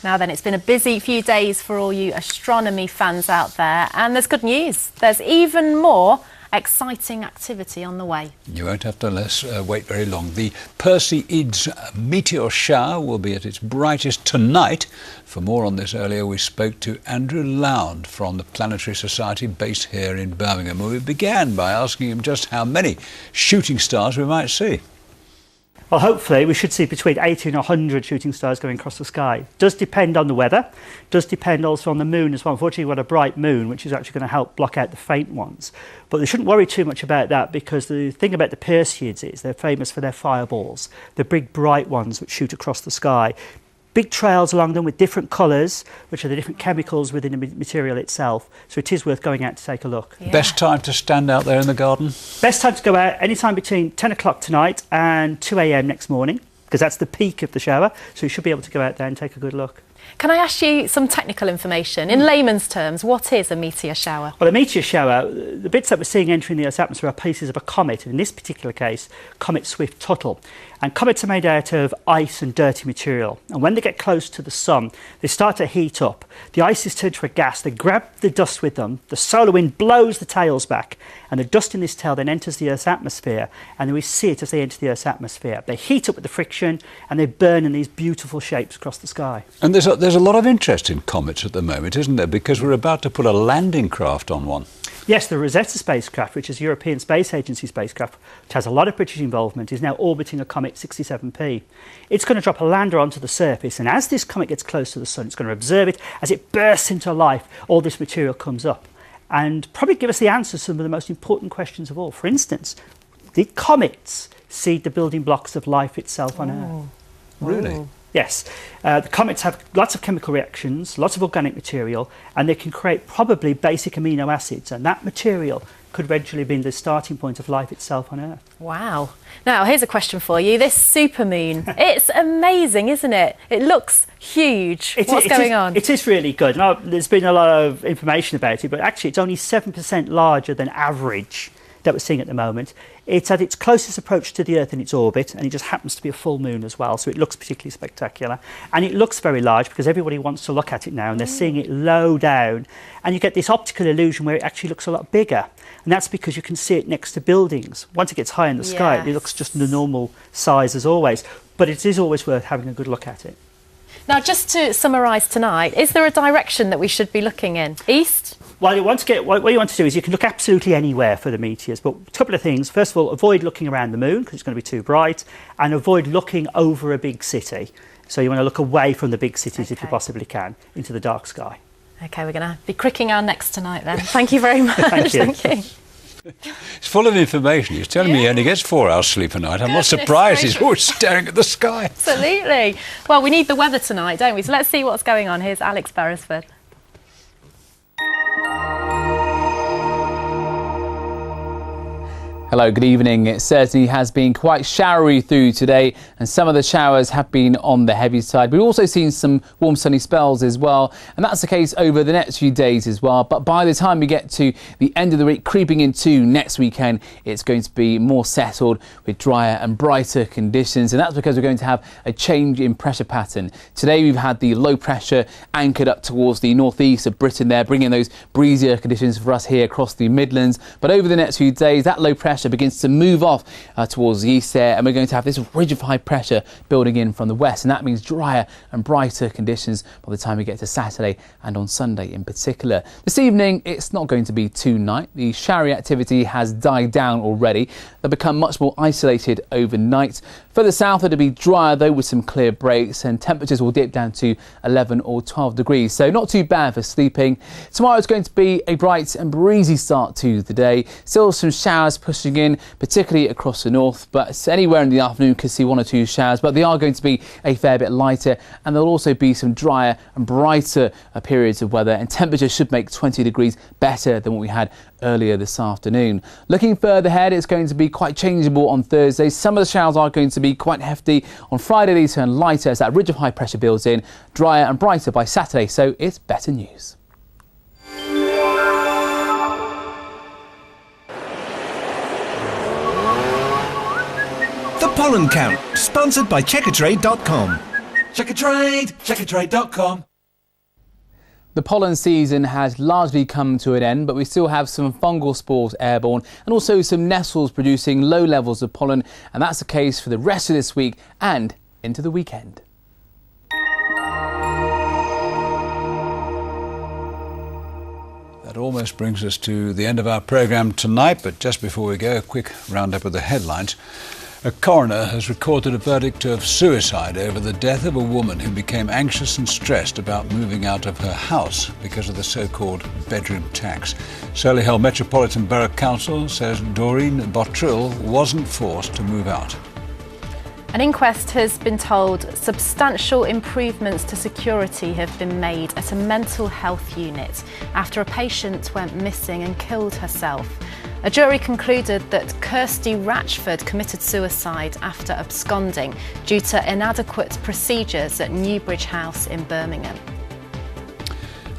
Now then, it's been a busy few days for all you astronomy fans out there, and there's good news. There's even more exciting activity on the way. You won't have to wait very long. The Perseids meteor shower will be at its brightest tonight. For more on this, earlier we spoke to Andrew Lound from the Planetary Society based here in Birmingham. We began by asking him just how many shooting stars we might see. Well, hopefully we should see between 80 and 100 shooting stars going across the sky. It does depend on the weather. It does depend also on the moon as well. Unfortunately, we've got a bright moon, which is actually going to help block out the faint ones. But we shouldn't worry too much about that, because the thing about the Perseids is they're famous for their fireballs, the big bright ones which shoot across the sky. Big trails along them with different colours, which are the different chemicals within the material itself. So it is worth going out to take a look. Yeah. Best time to stand out there in the garden? Best time to go out any time between 10 o'clock tonight and 2 a.m. next morning, because that's the peak of the shower. So you should be able to go out there and take a good look. Can I ask you some technical information? In layman's terms, what is a meteor shower? Well, a meteor shower, the bits that we're seeing entering the Earth's atmosphere are pieces of a comet, and in this particular case, Comet Swift-Tuttle. And comets are made out of ice and dirty material. And when they get close to the sun, they start to heat up. The ice is turned to a gas. They grab the dust with them. The solar wind blows the tails back. And the dust in this tail then enters the Earth's atmosphere. And then we see it as they enter the Earth's atmosphere. They heat up with the friction and they burn in these beautiful shapes across the sky. And there's a lot of interest in comets at the moment, isn't there? Because we're about to put a landing craft on one. Yes, the Rosetta spacecraft, which is a European Space Agency spacecraft, which has a lot of British involvement, is now orbiting a comet 67P. It's going to drop a lander onto the surface, and as this comet gets close to the sun, it's going to observe it. As it bursts into life, all this material comes up and probably give us the answers to some of the most important questions of all. For instance, did comets seed the building blocks of life itself on Earth? Really? Yes. The comets have lots of chemical reactions, lots of organic material, and they can create probably basic amino acids, and that material could eventually be the starting point of life itself on Earth. Wow. Now, here's a question for you. This supermoon, it's amazing, isn't it? It looks huge. What's going on? It is really good. Now, there's been a lot of information about it, but actually it's only 7% larger than average that we're seeing at the moment. It's at its closest approach to the Earth in its orbit, and it just happens to be a full moon as well, so it looks particularly spectacular. And it looks very large because everybody wants to look at it now, and they're seeing it low down, and you get this optical illusion where it actually looks a lot bigger, and that's because you can see it next to buildings. Once it gets high in the sky, it looks just the normal size as always, but it is always worth having a good look at it. Now, just to summarise tonight, is there a direction that we should be looking in? East? Well, what you want to do is you can look absolutely anywhere for the meteors, but a couple of things. First of all, avoid looking around the moon because it's going to be too bright, and avoid looking over a big city. So you want to look away from the big cities if you possibly can, into the dark sky. OK, we're going to be cricking our necks tonight then. Thank you very much. Thank you. Thank you. It's full of information. He's telling me he only gets 4 hours sleep a night. I'm not surprised. He's always staring at the sky. Absolutely. Well, we need the weather tonight, don't we? So let's see what's going on. Here's Alex Beresford. Hello, good evening. It certainly has been quite showery through today, and some of the showers have been on the heavy side. We've also seen some warm sunny spells as well, and that's the case over the next few days as well. But by the time we get to the end of the week, creeping into next weekend, it's going to be more settled with drier and brighter conditions, and that's because we're going to have a change in pressure pattern. Today we've had the low pressure anchored up towards the northeast of Britain there, bringing those breezier conditions for us here across the Midlands. But over the next few days, that low pressure begins to move off towards the east there, and we're going to have this ridge of high pressure building in from the west, and that means drier and brighter conditions by the time we get to Saturday and on Sunday in particular. This evening it's not going to be too nice. The showery activity has died down already. They'll become much more isolated overnight. Further south it'll be drier though, with some clear breaks, and temperatures will dip down to 11 or 12 degrees, so not too bad for sleeping. Tomorrow is going to be a bright and breezy start to the day. Still some showers pushing in, particularly across the north, but anywhere in the afternoon could see 1 or 2 showers, but they are going to be a fair bit lighter, and there'll also be some drier and brighter periods of weather, and temperatures should make 20 degrees better than what we had earlier this afternoon. Looking further ahead, it's going to be quite changeable on Thursday. Some of the showers are going to be quite hefty. On Friday they turn lighter as that ridge of high pressure builds in, drier and brighter by Saturday, so it's better news. The Pollen Count, sponsored by Checkatrade.com. Check a trade, checkatrade.com. The pollen season has largely come to an end, but we still have some fungal spores airborne and also some nettles producing low levels of pollen, and that's the case for the rest of this week and into the weekend. That almost brings us to the end of our programme tonight, but just before we go, a quick roundup of the headlines. A coroner has recorded a verdict of suicide over the death of a woman who became anxious and stressed about moving out of her house because of the so-called bedroom tax. Solihull Metropolitan Borough Council says Doreen Bottrill wasn't forced to move out. An inquest has been told substantial improvements to security have been made at a mental health unit after a patient went missing and killed herself. A jury concluded that Kirsty Ratchford committed suicide after absconding due to inadequate procedures at Newbridge House in Birmingham.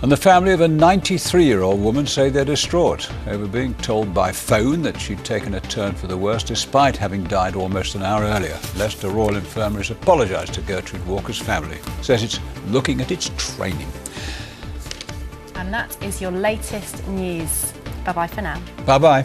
And the family of a 93-year-old woman say they're distraught over being told by phone that she'd taken a turn for the worse despite having died almost an hour earlier. Leicester Royal Infirmary has apologised to Gertrude Walker's family, says it's looking at its training. And that is your latest news. Bye-bye for now. Bye-bye.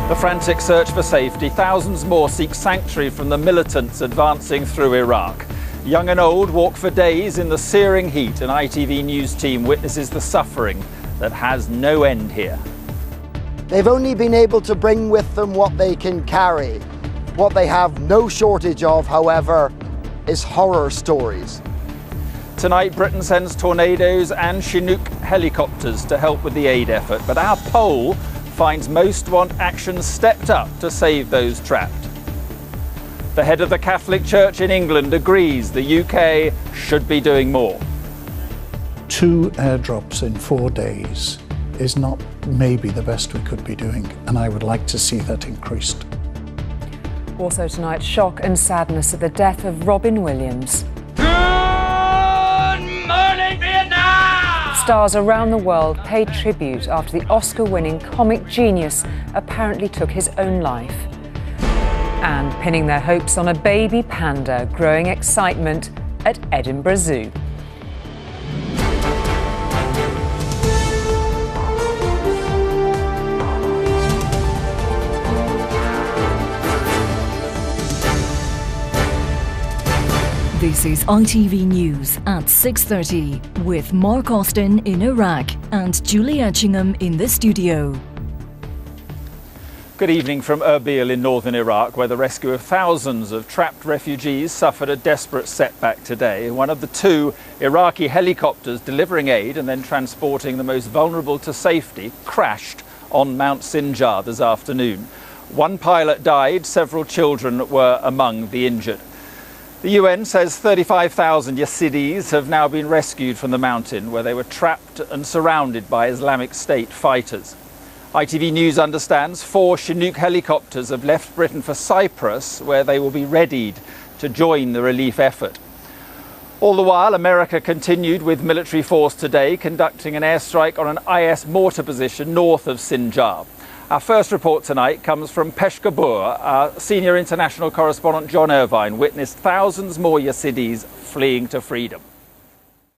The frantic search for safety, thousands more seek sanctuary from the militants advancing through Iraq. Young and old walk for days in the searing heat. An ITV News team witnesses the suffering that has no end here. They've only been able to bring with them what they can carry. What they have no shortage of, however, is horror stories. Tonight, Britain sends tornadoes and Chinook helicopters to help with the aid effort, but our poll finds most want action stepped up to save those trapped. The head of the Catholic Church in England agrees the UK should be doing more. 2 airdrops in 4 days is not maybe the best we could be doing, and I would like to see that increased. Also tonight, shock and sadness at the death of Robin Williams. Good morning, Vietnam! Stars around the world paid tribute after the Oscar-winning comic genius apparently took his own life. And pinning their hopes on a baby panda, growing excitement at Edinburgh Zoo. This is ITV News at 6:30 with Mark Austin in Iraq and Julie Etchingham in the studio. Good evening from Erbil in northern Iraq, where the rescue of thousands of trapped refugees suffered a desperate setback today. One of the 2 Iraqi helicopters delivering aid and then transporting the most vulnerable to safety crashed on Mount Sinjar this afternoon. 1 pilot died, several children were among the injured. The UN says 35,000 Yazidis have now been rescued from the mountain, where they were trapped and surrounded by Islamic State fighters. ITV News understands 4 Chinook helicopters have left Britain for Cyprus, where they will be readied to join the relief effort. All the while, America continued with military force today, conducting an airstrike on an IS mortar position north of Sinjar. Our first report tonight comes from Peshkabur. Our senior international correspondent John Irvine witnessed thousands more Yazidis fleeing to freedom.